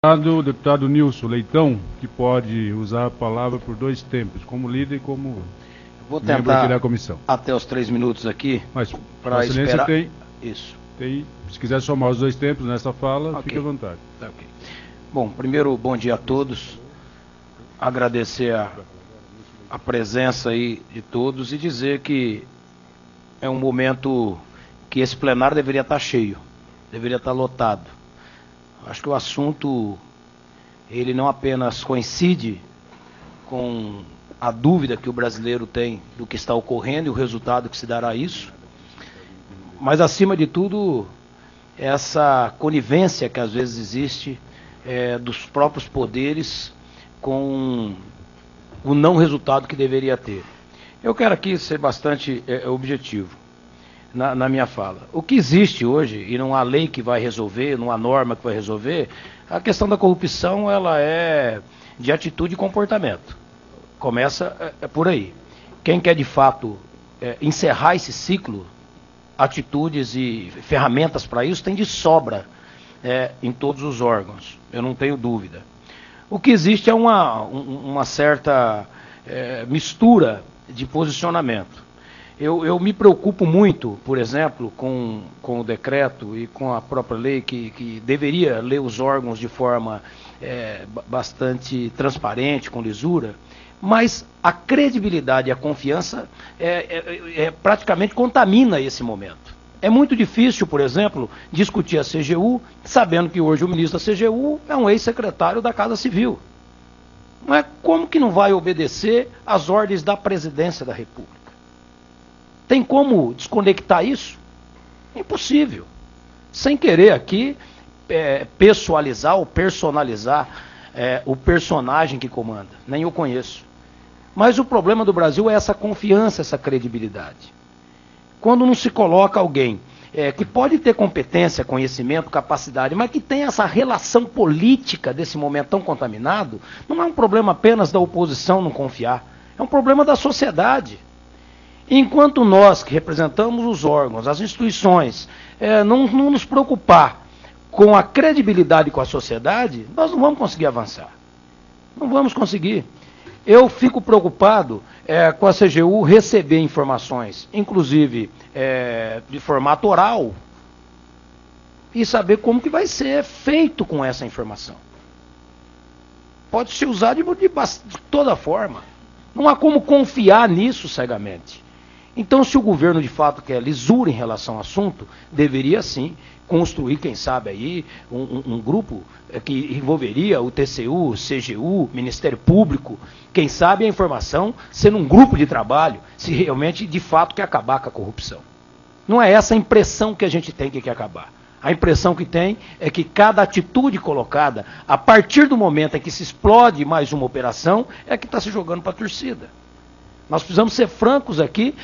O deputado Nilson Leitão, que pode usar a palavra por 2 tempos, como líder e como Vou membro aqui tentar da comissão. até os 3 minutos aqui, Mas, para Excelência, esperar. Isso. se quiser somar os 2 tempos nessa fala, Ok. fique à vontade. Tá, ok. Bom, primeiro, bom dia a todos. Agradecer a presença aí de todos e dizer que é um momento que esse plenário deveria estar cheio, deveria estar lotado. Acho que o assunto, ele não apenas coincide com a dúvida que o brasileiro tem do que está ocorrendo e o resultado que se dará a isso, mas, acima de tudo, essa conivência que às vezes existe dos próprios poderes com o não resultado que deveria ter. Eu quero aqui ser bastante objetivo na minha fala. O que existe hoje, e não há lei que vai resolver, não há norma que vai resolver, a questão da corrupção, ela é de atitude e comportamento. Começa por aí. Quem quer de fato encerrar esse ciclo, atitudes e ferramentas para isso tem de sobra em todos os órgãos, eu não tenho dúvida. O que existe é uma certa mistura de posicionamento. Eu me preocupo muito, por exemplo, com o decreto e com a própria lei que deveria ler os órgãos de forma bastante transparente, com lisura, mas a credibilidade e a confiança praticamente contamina esse momento. É muito difícil, por exemplo, discutir a CGU, sabendo que hoje o ministro da CGU é um ex-secretário da Casa Civil. Mas como que não vai obedecer às ordens da Presidência da República? Tem como desconectar isso? Impossível. Sem querer aqui pessoalizar ou personalizar o personagem que comanda. Nem eu conheço. Mas o problema do Brasil é essa confiança, essa credibilidade. Quando não se coloca alguém que pode ter competência, conhecimento, capacidade, mas que tem essa relação política desse momento tão contaminado, não é um problema apenas da oposição não confiar, é um problema da sociedade. Enquanto nós, que representamos os órgãos, as instituições, não nos preocupar com a credibilidade com a sociedade, nós não vamos conseguir avançar. Não vamos conseguir. Eu fico preocupado com a CGU receber informações, inclusive de formato oral, e saber como que vai ser feito com essa informação. Pode se usar de toda forma. Não há como confiar nisso cegamente. Então, se o governo de fato quer lisura em relação ao assunto, deveria sim construir, quem sabe aí, um grupo que envolveria o TCU, o CGU, Ministério Público, quem sabe a informação sendo um grupo de trabalho, se realmente de fato quer acabar com a corrupção. Não é essa a impressão que a gente tem que quer acabar. A impressão que tem é que cada atitude colocada, a partir do momento em que se explode mais uma operação, é que está se jogando para a torcida. Nós precisamos ser francos aqui,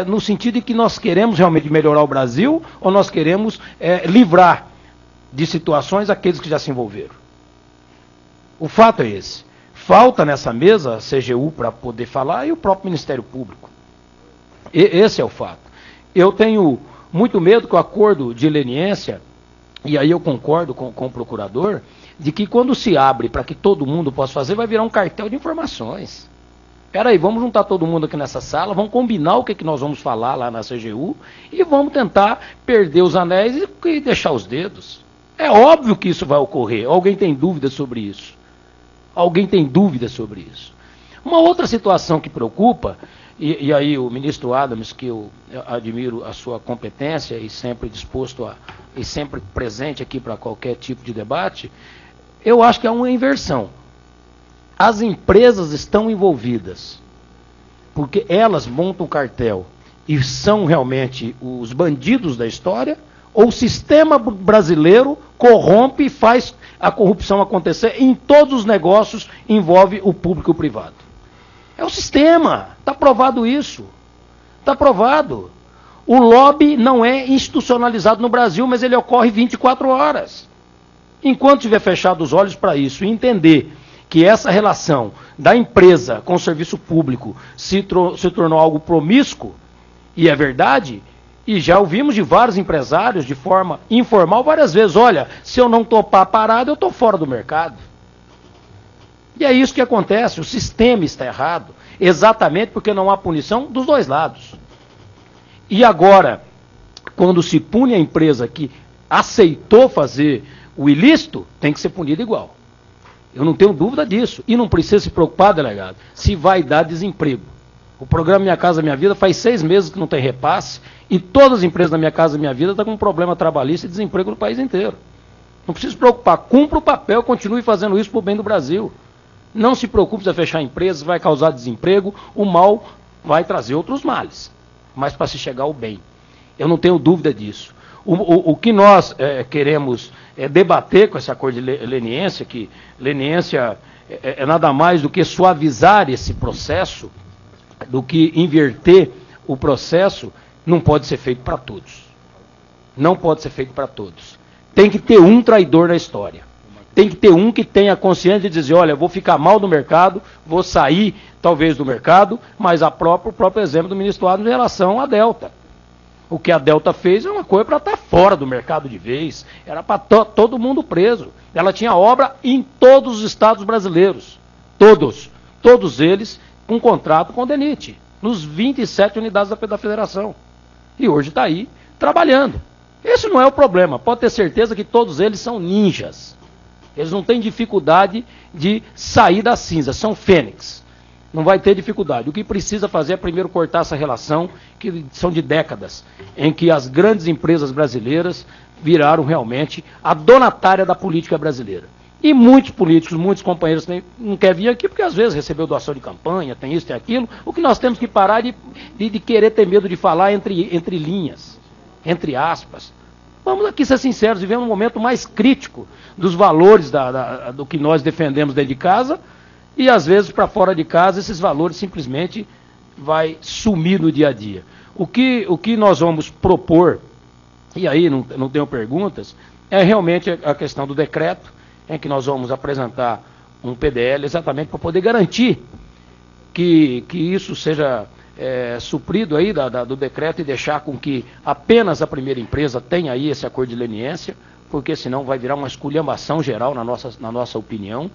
no sentido de que nós queremos realmente melhorar o Brasil ou nós queremos livrar de situações aqueles que já se envolveram. O fato é esse. Falta nessa mesa a CGU para poder falar e o próprio Ministério Público. Esse é o fato. Eu tenho muito medo que o acordo de leniência, e aí eu concordo com o procurador, de que quando se abre para que todo mundo possa fazer, vai virar um cartel de informações. Espera aí, vamos juntar todo mundo aqui nessa sala, vamos combinar o que nós vamos falar lá na CGU e vamos tentar perder os anéis e deixar os dedos. É óbvio que isso vai ocorrer. Alguém tem dúvida sobre isso? Alguém tem dúvida sobre isso? Uma outra situação que preocupa, e aí o ministro Adams, que eu admiro a sua competência e sempre disposto e sempre presente aqui para qualquer tipo de debate, eu acho que é uma inversão. As empresas estão envolvidas, porque elas montam cartel e são realmente os bandidos da história, ou o sistema brasileiro corrompe e faz a corrupção acontecer em todos os negócios, envolve o público e o privado. É o sistema, está provado isso, está provado. O lobby não é institucionalizado no Brasil, mas ele ocorre 24 horas. Enquanto tiver fechado os olhos para isso e entender que essa relação da empresa com o serviço público se tornou algo promíscuo, e é verdade, E já ouvimos de vários empresários, de forma informal, várias vezes, olha, se eu não topar parado, eu estou fora do mercado. E é isso que acontece, o sistema está errado, exatamente porque não há punição dos dois lados. E agora, quando se pune a empresa que aceitou fazer o ilícito, tem que ser punida igual. Eu não tenho dúvida disso. E não precisa se preocupar, delegado, se vai dar desemprego. O programa Minha Casa Minha Vida faz 6 meses que não tem repasse e todas as empresas da Minha Casa Minha Vida estão com um problema trabalhista e desemprego no país inteiro. Não precisa se preocupar. Cumpra o papel, continue fazendo isso para o bem do Brasil. Não se preocupe se fechar empresas, vai causar desemprego, o mal vai trazer outros males. Mas para se chegar ao bem. Eu não tenho dúvida disso. O que nós queremos debater com esse acordo de leniência, que leniência é nada mais do que suavizar esse processo, do que inverter o processo, não pode ser feito para todos. Não pode ser feito para todos. Tem que ter um traidor na história. Tem que ter um que tenha consciência de dizer, olha, vou ficar mal no mercado, vou sair talvez do mercado, mas o próprio exemplo do ministro Adams em relação à Delta. O que a Delta fez é uma coisa para estar fora do mercado de vez, era para todo mundo preso. Ela tinha obra em todos os estados brasileiros, todos eles com contrato com o DENIT, nos 27 unidades da federação. E hoje está aí trabalhando. Esse não é o problema, pode ter certeza que todos eles são ninjas. Eles não têm dificuldade de sair da cinza, são fênix. Não vai ter dificuldade. O que precisa fazer é primeiro cortar essa relação, que são de décadas, em que as grandes empresas brasileiras viraram realmente a donatária da política brasileira. E muitos políticos, muitos companheiros não querem vir aqui porque às vezes recebeu doação de campanha, tem isso, tem aquilo. O que nós temos que parar de querer ter medo de falar entre linhas, entre aspas. Vamos aqui ser sinceros, vivemos um momento mais crítico dos valores do que nós defendemos dentro de casa, e às vezes para fora de casa esses valores simplesmente vai sumir no dia a dia. O que nós vamos propor, e aí não tenho perguntas, é realmente a questão do decreto, em que nós vamos apresentar um PDL exatamente para poder garantir que isso seja suprido aí do decreto e deixar com que apenas a primeira empresa tenha aí esse acordo de leniência, porque senão vai virar uma esculhambação geral na nossa opinião.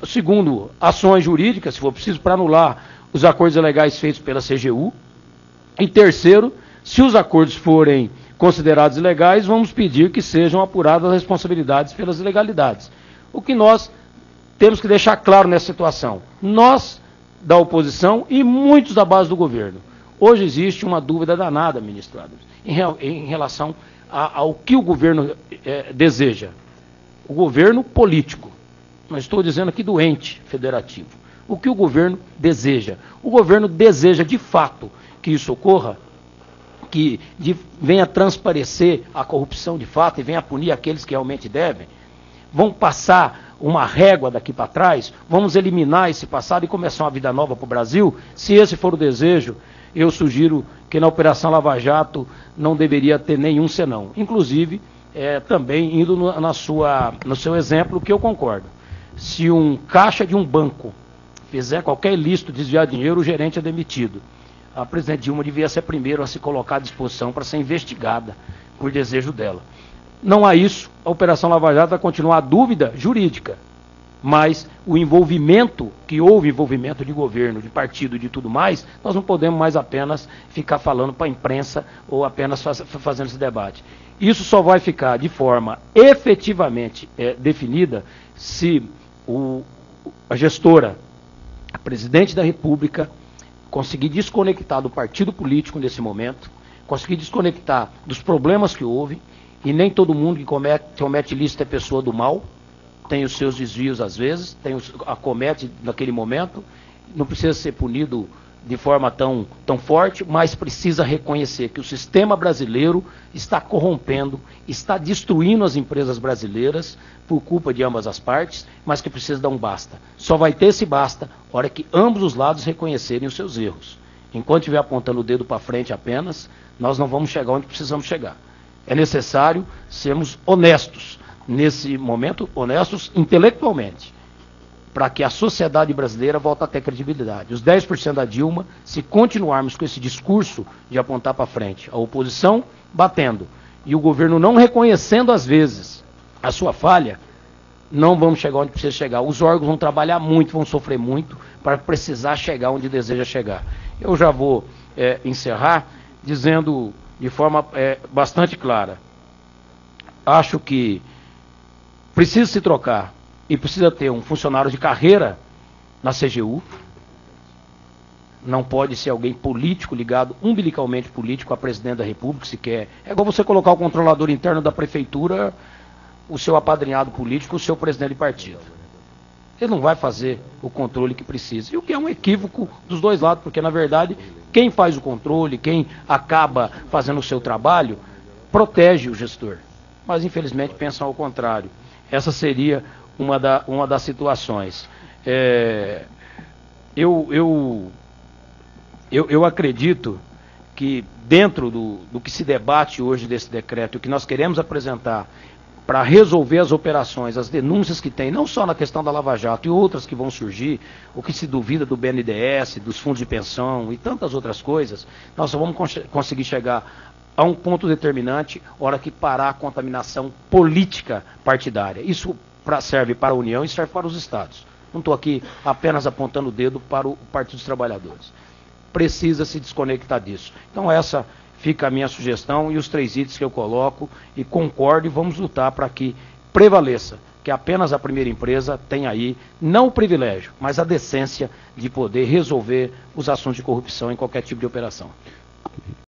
Segundo, ações jurídicas, se for preciso, para anular os acordos ilegais feitos pela CGU. E terceiro, se os acordos forem considerados ilegais, vamos pedir que sejam apuradas as responsabilidades pelas ilegalidades. O que nós temos que deixar claro nessa situação, nós da oposição e muitos da base do governo, hoje existe uma dúvida danada, ministro Adams, em relação ao que o governo deseja. O governo político, não estou dizendo aqui do ente federativo, o que o governo deseja. O governo deseja de fato que isso ocorra, que venha transparecer a corrupção de fato e venha punir aqueles que realmente devem. Vão passar uma régua daqui para trás, vamos eliminar esse passado e começar uma vida nova para o Brasil. Se esse for o desejo, eu sugiro que na Operação Lava Jato não deveria ter nenhum senão. Inclusive, também indo no seu exemplo, que eu concordo. Se um caixa de um banco fizer qualquer ilícito desviar dinheiro, o gerente é demitido. A presidente Dilma devia ser a primeira a se colocar à disposição para ser investigada por desejo dela. Não há isso, a Operação Lava Jato vai continuar a dúvida jurídica, mas o envolvimento, que houve envolvimento de governo, de partido e de tudo mais, nós não podemos mais apenas ficar falando para a imprensa ou apenas fazendo esse debate. Isso só vai ficar de forma efetivamente definida se a gestora, a presidente da República, conseguir desconectar do partido político nesse momento, conseguir desconectar dos problemas que houve, e nem todo mundo que comete ilícito é pessoa do mal, tem os seus desvios às vezes, acomete naquele momento, não precisa ser punido de forma tão forte, mas precisa reconhecer que o sistema brasileiro está corrompendo, está destruindo as empresas brasileiras por culpa de ambas as partes, mas que precisa dar um basta. Só vai ter esse basta na hora que ambos os lados reconhecerem os seus erros. Enquanto estiver apontando o dedo para frente apenas, nós não vamos chegar onde precisamos chegar. É necessário sermos honestos, nesse momento, honestos intelectualmente. para que a sociedade brasileira volte a ter credibilidade. Os 10% da Dilma, se continuarmos com esse discurso de apontar para frente, a oposição batendo e o governo não reconhecendo às vezes a sua falha, não vamos chegar onde precisa chegar. Os órgãos vão trabalhar muito, vão sofrer muito para precisar chegar onde deseja chegar. Eu já vou encerrar dizendo de forma bastante clara. Acho que precisa se trocar e precisa ter um funcionário de carreira na CGU. Não pode ser alguém político, ligado umbilicalmente político a presidente da República, se quer. É igual você colocar o controlador interno da prefeitura, o seu apadrinhado político, o seu presidente de partido. Ele não vai fazer o controle que precisa. E o que é um equívoco dos dois lados, porque, na verdade, quem faz o controle, quem acaba fazendo o seu trabalho, protege o gestor. Mas, infelizmente, pensam ao contrário. Essa seria uma das situações. Eu acredito que, dentro do que se debate hoje desse decreto, o que nós queremos apresentar para resolver as operações, as denúncias que tem, não só na questão da Lava Jato e outras que vão surgir, o que se duvida do BNDES, dos fundos de pensão e tantas outras coisas, nós só vamos conseguir chegar a um ponto determinante, hora que parar a contaminação política partidária. Isso serve para a União e serve para os estados. Não estou aqui apenas apontando o dedo para o Partido dos Trabalhadores. Precisa se desconectar disso. Então essa fica a minha sugestão e os 3 itens que eu coloco e concordo e vamos lutar para que prevaleça, que apenas a primeira empresa tenha aí, não o privilégio, mas a decência de poder resolver os assuntos de corrupção em qualquer tipo de operação.